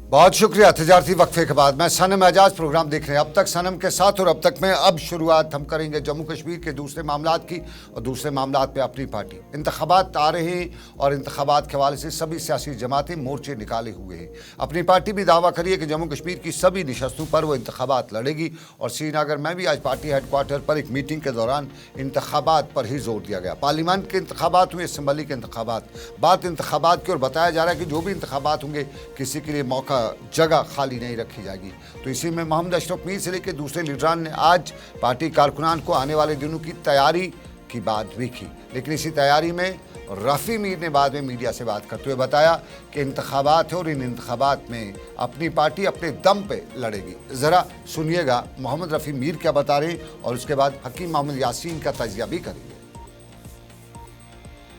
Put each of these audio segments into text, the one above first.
बहुत शुक्रिया। तजारती वक्फे के बाद मैं सनम एजाज प्रोग्राम देख रहे हैं। अब तक सनम के साथ और अब तक में अब शुरुआत हम करेंगे जम्मू कश्मीर के दूसरे मामलात की और दूसरे मामलात पे अपनी पार्टी। इंतखाबात आ रहे हैं और इंतखाबात के हवाले से सभी सियासी जमातें मोर्चे निकाले हुए हैं। अपनी पार्टी भी दावा करी है कि जम्मू कश्मीर की सभी नशस्तों पर वो इंतखाबात लड़ेगी और श्रीनगर में भी आज पार्टी हेडक्वार्टर पर एक मीटिंग के दौरान इंतखाबात पर ही जोर दिया गया। पार्लियामेंट के इंतखाबात हुए, असम्बली के इंतखाबात, बात इंतखाबात की और बताया जा रहा है कि जो भी इंतखाबात होंगे किसी के लिए मौका जगह खाली नहीं रखी जाएगी। तो इसी में मोहम्मद अशरफ मीर से लेकर दूसरे लीडरान ने आज पार्टी कारकुनान को आने वाले दिनों की तैयारी की बात भी की, लेकिन इसी तैयारी में रफ़ी मीर ने बाद में मीडिया से बात करते हुए बताया कि इंतखाबात है और इन इंतखाबात में अपनी पार्टी अपने दम पे लड़ेगी। ज़रा सुनिएगा मोहम्मद रफ़ी मीर क्या बता रहे हैं और उसके बाद हकीम मोहम्मद यासीन का तजिया भी करेंगे।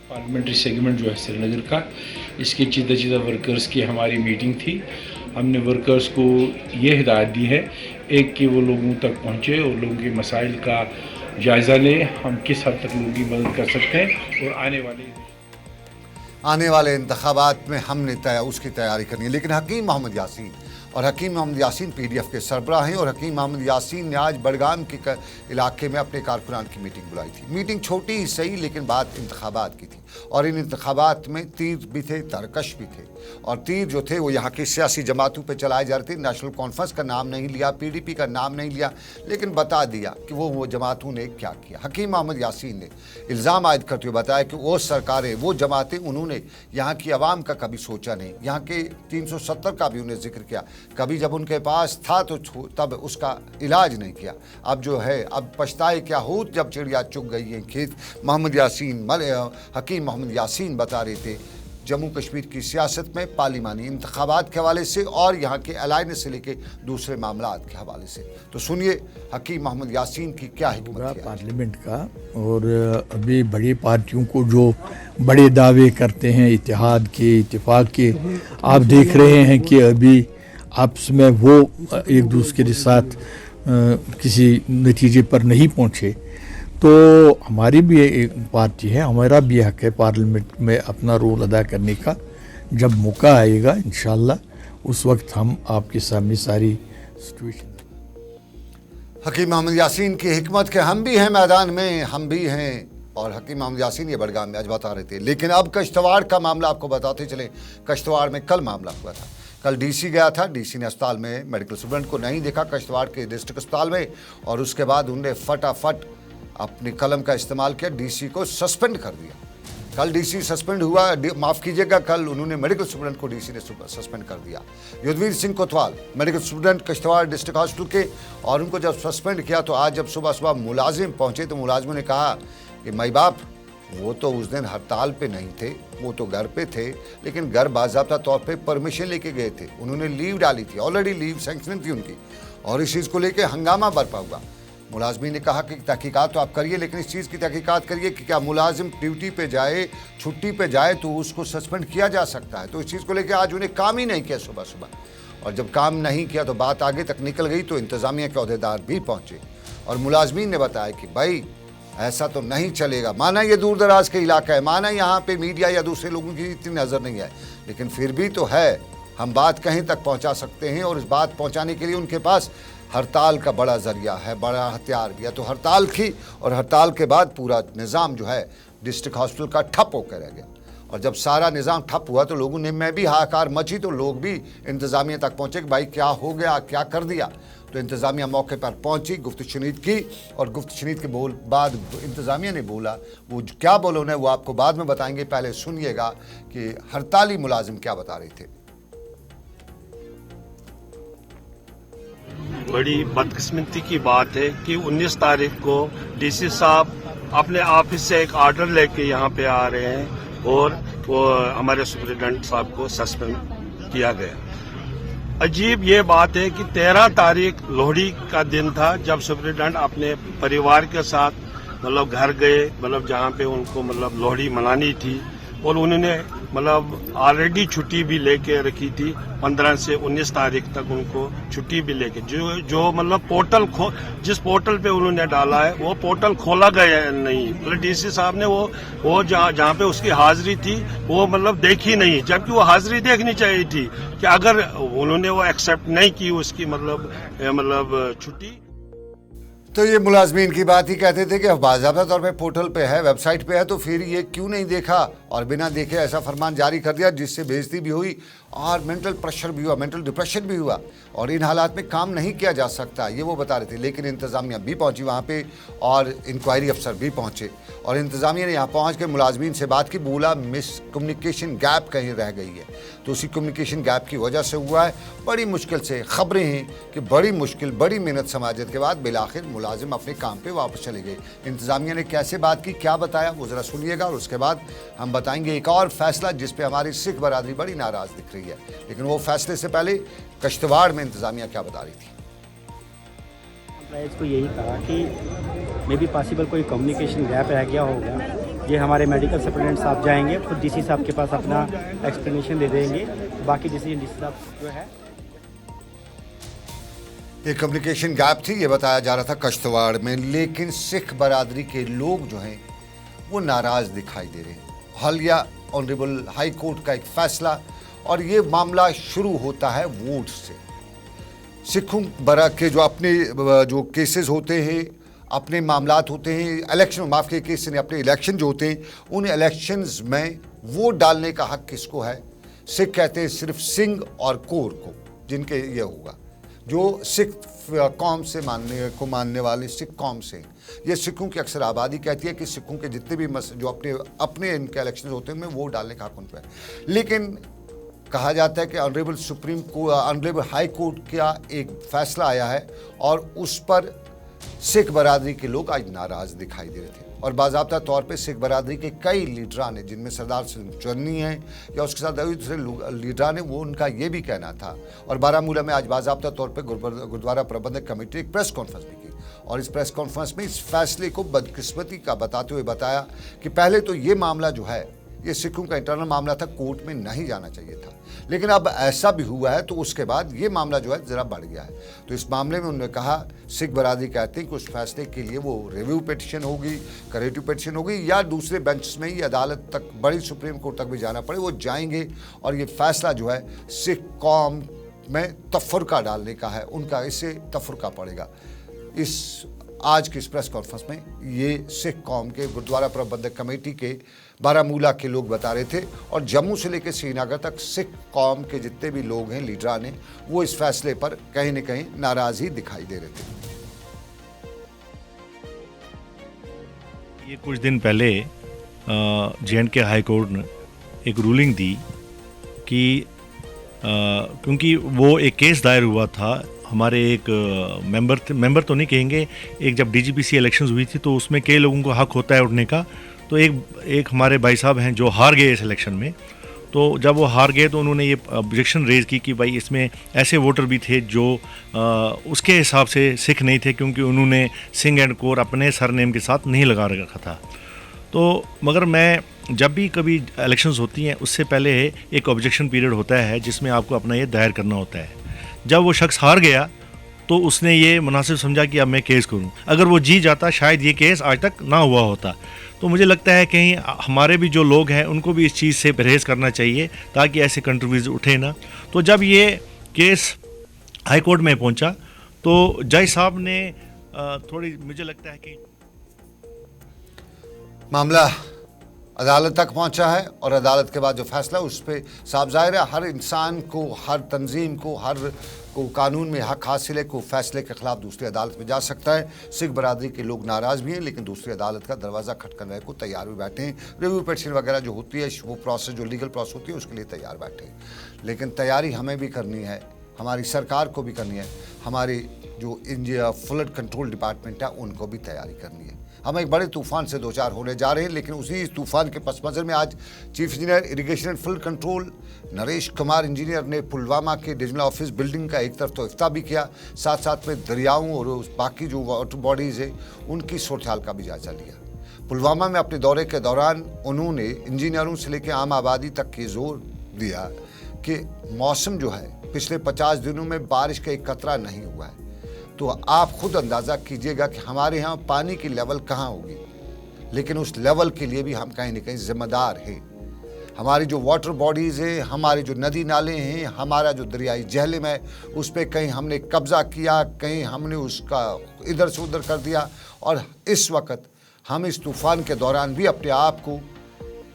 पार्लियामेंट्री सेगमेंट जो है श्रीनगर का, इसके चीता वर्कर्स की हमारी मीटिंग थी। हमने वर्कर्स को ये हिदायत दी है एक कि वो लोगों तक पहुँचे और लोगों के मसाइल का जायज़ा लें, हम किस हद तक लोगों की मदद कर सकते हैं और आने वाले इंतखाबात में हमने उसकी तैयारी करनी है। लेकिन हकीम मोहम्मद यासीन और हकीम मोहम्मद यासीन पीडीएफ के सरबराह हैं और हकीम मोहम्मद यासीन ने आज बडगाम के इलाके में अपने कारकुनान की मीटिंग बुलाई थी। मीटिंग छोटी ही सही, लेकिन बात इंतखाबात की थी और इन इंतखाबात में तीर भी थे, तरकश भी थे और तीर जो थे वो यहाँ की सियासी जमातों पे चलाए जा रहे थे। नेशनल कॉन्फ्रेंस का नाम नहीं लिया, पीडीपी का नाम नहीं लिया, लेकिन बता दिया कि वो जमातों ने क्या किया। हकीम मोहम्मद यासीन ने इल्ज़ाम आयद करते हुए बताया कि वो सरकारें, वो जमातें, उन्होंने यहाँ की आवाम का कभी सोचा नहीं, यहाँ के 370 का भी उन्हें जिक्र किया, कभी जब उनके पास था तो तब उसका इलाज नहीं किया। अब जो है अब पछताए क्या हो जब चिड़िया चुग गई है खेत। मोहम्मद यासीन हकीम मोहम्मद यासीन बता रहे थे जम्मू कश्मीर की सियासत में पार्लिमानी इंतखाबात के हवाले से और यहाँ के अलायंस से लेके दूसरे मामलात के हवाले से। तो सुनिए हकीम मोहम्मद यासीन की क्या हिकमत है पार्लियामेंट का। और अभी बड़ी पार्टियों को जो बड़े दावे करते हैं इत्तेहाद के, इत्तेफाक के, आप देख रहे हैं कि अभी आपस में वो एक दूसरे के साथ किसी नतीजे पर नहीं पहुँचे। तो हमारी भी एक पार्टी है, हमारा भी हक है पार्लियामेंट में अपना रोल अदा करने का। जब मौका आएगा इंशाल्लाह उस वक्त हम आपके सामने सारी सिचुएशन। हकीम मोहम्मद यासीन की हिकमत के हम भी हैं मैदान में, हम भी हैं। और हकीम मोहम्मद यासीन ये बडगाम में आज बता रहे थे। लेकिन अब कश्तवाड़ का मामला आपको बताते चले। कश्तवाड़ में कल मामला हुआ था। कल डीसी गया था, डीसी ने अस्पताल में मेडिकल स्टूडेंट को नहीं देखा कश्तवाड़ के डिस्ट्रिक्ट अस्पताल में और उसके बाद उन्होंने फटाफट अपनी कलम का इस्तेमाल किया, डीसी को सस्पेंड कर दिया। कल डीसी सस्पेंड हुआ, माफ़ कीजिएगा, कल उन्होंने मेडिकल स्टूडेंट को डीसी ने सस्पेंड कर दिया। युद्धवीर सिंह कोतवाल medical student Kishtwar district hospital के, और उनको जब सस्पेंड किया तो आज जब सुबह मुलाजिम पहुंचे तो मुलाजिमों ने कहा कि माई बाप वो तो उस दिन हड़ताल पे नहीं थे, वो तो घर पे थे, लेकिन घर बाज़ाब्ता तौर पे परमिशन लेके गए थे, उन्होंने लीव डाली थी, ऑलरेडी लीव सैंक्शन थी उनकी, और इस चीज़ को लेके हंगामा बरपा हुआ। मुलाजमी ने कहा कि तहकीकात तो आप करिए, लेकिन इस चीज़ की तहकीकात करिए कि क्या मुलाजिम ड्यूटी पे जाए, छुट्टी पे जाए तो उसको सस्पेंड किया जा सकता है। तो इस चीज़ को लेकर आज उन्हें काम ही नहीं किया सुबह सुबह, और जब काम नहीं किया तो बात आगे तक निकल गई तो इंतज़ामिया के अहदेदार भी पहुँचे और मुलाजमीन ने बताया कि भाई ऐसा तो नहीं चलेगा। माना ये दूर दराज के इलाका है, माना यहाँ पे मीडिया या दूसरे लोगों की इतनी नज़र नहीं है, लेकिन फिर भी तो है, हम बात कहीं तक पहुँचा सकते हैं और इस बात पहुँचाने के लिए उनके पास हड़ताल का बड़ा ज़रिया है, बड़ा हथियार भी है। तो हड़ताल की और हड़ताल के बाद पूरा निज़ाम जो है डिस्ट्रिक्ट हॉस्पिटल का ठप होकर रह गया, और जब सारा निज़ाम ठप हुआ तो लोगों ने में भी हाहाकार मची, तो लोग भी इंतज़ामिया तक पहुँचे कि भाई क्या हो गया, क्या कर दिया। तो इंतज़ामिया मौके पर पहुंची, गुफ्त शनीद की, और गुफ्त शनीद के बाद इंतज़ामिया ने बोला, वो क्या बोला उन्हें वो आपको बाद में बताएंगे। पहले सुनिएगा कि हड़ताली मुलाजिम क्या बता रहे थे। बड़ी बदकिस्मती की बात है कि 19 तारीख को डीसी साहब अपने ऑफिस से एक ऑर्डर लेके यहाँ पे आ रहे हैं और वो हमारे सुप्रिटेंडेंट साहब को सस्पेंड किया गया। अजीब ये बात है कि 13 तारीख लोहड़ी का दिन था जब सुप्रिटेंडेंट अपने परिवार के साथ मतलब घर गए, मतलब जहाँ पे उनको मतलब लोहड़ी मनानी थी, और उन्होंने मतलब ऑलरेडी छुट्टी भी लेके रखी थी 15 से 19 तारीख तक उनको छुट्टी भी लेके जो मतलब पोर्टल जिस पोर्टल पे उन्होंने डाला है वो पोर्टल खोला गया नहीं। मतलब डीसी साहब ने वो जहाँ पे उसकी हाजिरी थी वो मतलब देखी नहीं, जबकि वो हाजिरी देखनी चाहिए थी कि अगर उन्होंने वो एक्सेप्ट नहीं की उसकी मतलब छुट्टी। तो ये मुलाजमीन की बात ही कहते थे कि बाज़ाब्ता तौर पे पोर्टल पे है, वेबसाइट पे है, तो फिर ये क्यों नहीं देखा और बिना देखे ऐसा फरमान जारी कर दिया, जिससे बेइज्जती भी हुई और मेंटल प्रेशर भी हुआ, मेंटल डिप्रेशन भी हुआ और इन हालात में काम नहीं किया जा सकता, ये वो बता रहे थे। लेकिन इंतज़ामिया भी पहुंची वहाँ पे और इंक्वायरी अफसर भी पहुंचे और इंतज़ामिया ने यहाँ पहुँच के मुलाजमीन से बात की, बोला मिस कम्युनिकेशन गैप कहीं रह गई है। तो उसी कम्युनिकेशन गैप की वजह से हुआ है, बड़ी मुश्किल से खबरें हैं कि बड़ी मुश्किल बड़ी मेहनत समाजत के बाद बिलाखिर मुलाजिम अपने काम पे वापस चले गए। इंतज़ामिया ने कैसे बात की, क्या बताया, वो ज़रा सुनिएगा और उसके बाद हम बताएंगे एक और फैसला जिस पे हमारी सिख बरादरी बड़ी नाराज़ दिख रही है। लेकिन वो फैसले से पहले कश्तवाड़ में इंतज़ामिया क्या बता रही थी। एम्प्लॉइज़ को यही कहा कि मे बी पॉसिबल कोई कम्युनिकेशन गैप रह गया होगा। ये हमारे मेडिकल सुपरिटेंडेंट साहब जाएंगे, खुद डीसी साहब के पास अपना एक्सप्लेनेशन दे देंगे, बाकी डिसीजन डीसी साहब जो है। ये कम्युनिकेशन गैप थी, ये बताया जा रहा था कश्तवाड़ में, लेकिन सिख बरादरी के लोग जो हैं वो नाराज़ दिखाई दे रहे हैं। हालिया ऑनरेबल हाई कोर्ट का एक फैसला और ये मामला शुरू होता है वोट से। सिखों बरा के जो अपने जो केसेस होते हैं, अपने मामलात होते हैं, इलेक्शन माफ़ के केस ने अपने इलेक्शन जो होते हैं, उन इलेक्शंस में वोट डालने का हक किसको है? सिख कहते हैं सिर्फ सिंह और कोर को, जिनके ये होगा, जो सिख कौम से मानने वाले सिख कौम से। ये सिखों की अक्सर आबादी कहती है कि सिखों के जितने भी जो अपने इनके इलेक्शन होते हैं उनमें वोट डालने का हक उन पर है। लेकिन कहा जाता है कि ऑनरेबल हाई कोर्ट का एक फैसला आया है और उस पर सिख बरादरी के लोग आज नाराज़ दिखाई दे रहे थे और बाज़ाब्ता तौर पे सिख बरादरी के कई लीडरान ने, जिनमें सरदार सिंह चन्नी हैं या उसके साथ दूसरे लीडरान हैं, वो उनका ये भी कहना था। और बारामूला में आज बाज़ाब्ता तौर पे गुरुद्वारा प्रबंधक कमेटी ने एक प्रेस कॉन्फ्रेंस भी की और इस प्रेस कॉन्फ्रेंस में इस फैसले को बदकिस्मती का बताते हुए बताया कि पहले तो ये मामला जो है ये सिखों का इंटरनल मामला था, कोर्ट में नहीं जाना चाहिए था, लेकिन अब ऐसा भी हुआ है तो उसके बाद ये मामला जो है ज़रा बढ़ गया है। तो इस मामले में उन्होंने कहा, सिख बरादरी कहते हैं कि उस फैसले के लिए वो रिव्यू पिटिशन होगी, करेटिव पिटिशन होगी या दूसरे बेंच में ही अदालत तक, बड़ी सुप्रीम कोर्ट तक भी जाना पड़े, वो जाएंगे और ये फैसला जो है सिख कौम में तफरका डालने का है, उनका इससे तफरका पड़ेगा। इस आज की इस प्रेस कॉन्फ्रेंस में ये सिख कौम के गुरुद्वारा प्रबंधक कमेटी के बारामूला के लोग बता रहे थे और जम्मू से लेकर श्रीनगर तक सिख कौम के जितने भी लोग हैं, लीडरान हैं, वो इस फैसले पर कहीं न कहीं नाराज़ ही दिखाई दे रहे थे। ये कुछ दिन पहले जे.एंड.के हाई कोर्ट ने एक रूलिंग दी कि क्योंकि वो एक केस दायर हुआ था, हमारे एक मेंबर तो नहीं कहेंगे, एक जब डीजीपीसी इलेक्शंस हुई थी तो उसमें कई लोगों को हक होता है उठने का, तो एक हमारे भाई साहब हैं जो हार गए इस इलेक्शन में। तो जब वो हार गए तो उन्होंने ये ऑब्जेक्शन रेज़ की कि भाई इसमें ऐसे वोटर भी थे जो उसके हिसाब से सिख नहीं थे, क्योंकि उन्होंने सिंह एंड कोर अपने सरनेम के साथ नहीं लगा रखा था। तो मगर मैं जब भी कभी इलेक्शंस होती हैं उससे पहले एक ऑब्जेक्शन पीरियड होता है जिसमें आपको अपना ये दायर करना होता है। जब वो शख्स हार गया तो उसने ये मुनासिब समझा कि अब मैं केस करूं। अगर वो जी जाता शायद ये केस आज तक ना हुआ होता। तो मुझे लगता है कहीं हमारे भी जो लोग हैं उनको भी इस चीज़ से परहेज़ करना चाहिए ताकि ऐसे कंट्रोवर्सी उठे ना। तो जब ये केस हाई कोर्ट में पहुंचा तो जज साहब ने थोड़ी, मुझे लगता है कि मामला अदालत तक पहुंचा है और अदालत के बाद जो फैसला उस पर साफ ज़ाहिर है हर इंसान को, हर तंजीम को, हर को कानून में हक हासिल है को फैसले के खिलाफ दूसरी अदालत में जा सकता है। सिख बरादरी के लोग नाराज़ भी हैं लेकिन दूसरी अदालत का दरवाज़ा खटखटाने को तैयार भी बैठे हैं। रिव्यू पिटिशन वगैरह जो होती है वो प्रोसेस, जो लीगल प्रोसेस होती है उसके लिए तैयार बैठे हैं। लेकिन तैयारी हमें भी करनी है, हमारी सरकार को भी करनी है, हमारी जो इंडिया फ्लड कंट्रोल डिपार्टमेंट है उनको भी तैयारी करनी है। हम एक बड़े तूफान से दो चार होने जा रहे हैं, लेकिन उसी तूफान के पस मंज़र में आज chief engineer irrigation and flood control Naresh Kumar engineer ने पुलवामा के डिविजनल ऑफिस बिल्डिंग का एक तरफ तो इफ्ताह भी किया, साथ साथ में दरियाओं और बाकी जो वाटर बॉडीज़ है उनकी सूरत हाल का भी जायजा लिया। पुलवामा में अपने दौरे के दौरान उन्होंने इंजीनियरों से लेकर आम आबादी तक की जोर दिया कि मौसम जो है पिछले 50 दिनों में बारिश का एक कतरा नहीं हुआ है, तो आप खुद अंदाज़ा कीजिएगा कि हमारे यहाँ पानी की लेवल कहाँ होगी। लेकिन उस लेवल के लिए भी हम कहीं ना कहीं जिम्मेदार हैं। हमारी जो वाटर बॉडीज़ हैं, हमारे जो नदी नाले हैं, हमारा जो दरियाई जहलम है, उस पर कहीं हमने कब्ज़ा किया, कहीं हमने उसका इधर से उधर कर दिया। और इस वक्त हम इस तूफ़ान के दौरान भी अपने आप को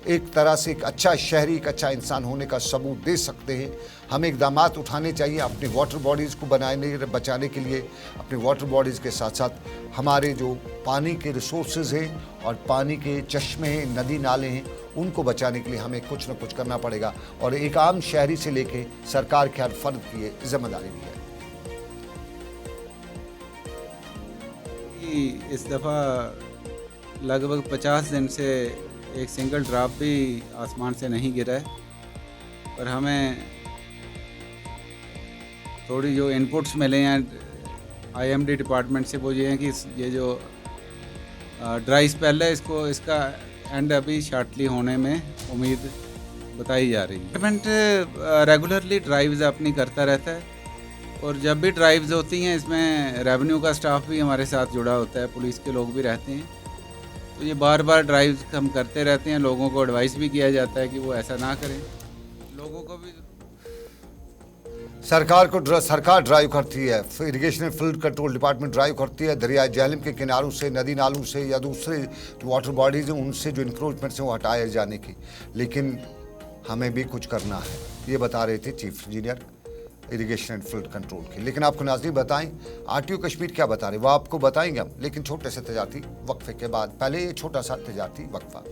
एक तरह से एक अच्छा शहरी, एक अच्छा इंसान होने का सबूत दे सकते हैं। हमें इकदाम उठाने चाहिए अपनी वाटर बॉडीज़ को बचाने के लिए। अपनी वाटर बॉडीज़ के साथ साथ हमारे जो पानी के रिसोर्सेज हैं और पानी के चश्मे हैं, नदी नाले हैं, उनको बचाने के लिए हमें कुछ न कुछ करना पड़ेगा। और एक आम शहरी से लेके सरकार के हर फर्द की ये जिम्मेदारी भी है। इस दफ़ा लगभग 50 दिन से एक सिंगल ड्रॉप भी आसमान से नहीं गिरा है, पर हमें थोड़ी जो इनपुट्स मिले हैं आईएमडी डिपार्टमेंट से वो ये हैं कि ये जो ड्राई स्पेल है इसका एंड अभी शॉर्टली होने में उम्मीद बताई जा रही है। डिपार्टमेंट रेगुलरली ड्राइव्स अपनी करता रहता है, और जब भी ड्राइव्स होती हैं इसमें रेवेन्यू का स्टाफ भी हमारे साथ जुड़ा होता है, पुलिस के लोग भी रहते हैं। तो ये बार बार ड्राइव्स हम करते रहते हैं, लोगों को एडवाइस भी किया जाता है कि वो ऐसा ना करें। लोगों को भी सरकार ड्राइव करती है, irrigation and flood control department drive करती है, दरिया जहलम के किनारों से, नदी नालों से या दूसरे जो वाटर बॉडीज़ हैं उनसे जो इंक्रोचमेंट्स हैं वो हटाए जाने की। लेकिन हमें भी कुछ करना है, ये बता रहे थे chief engineer irrigation and flood control के। लेकिन आपको नाज़रीन बताएं आरटीओ कश्मीर क्या बता रहे, वो आपको बताएंगे हम, लेकिन छोटे से तजारती वक्फे के बाद। पहले ये छोटा सा तजारती वक्फा।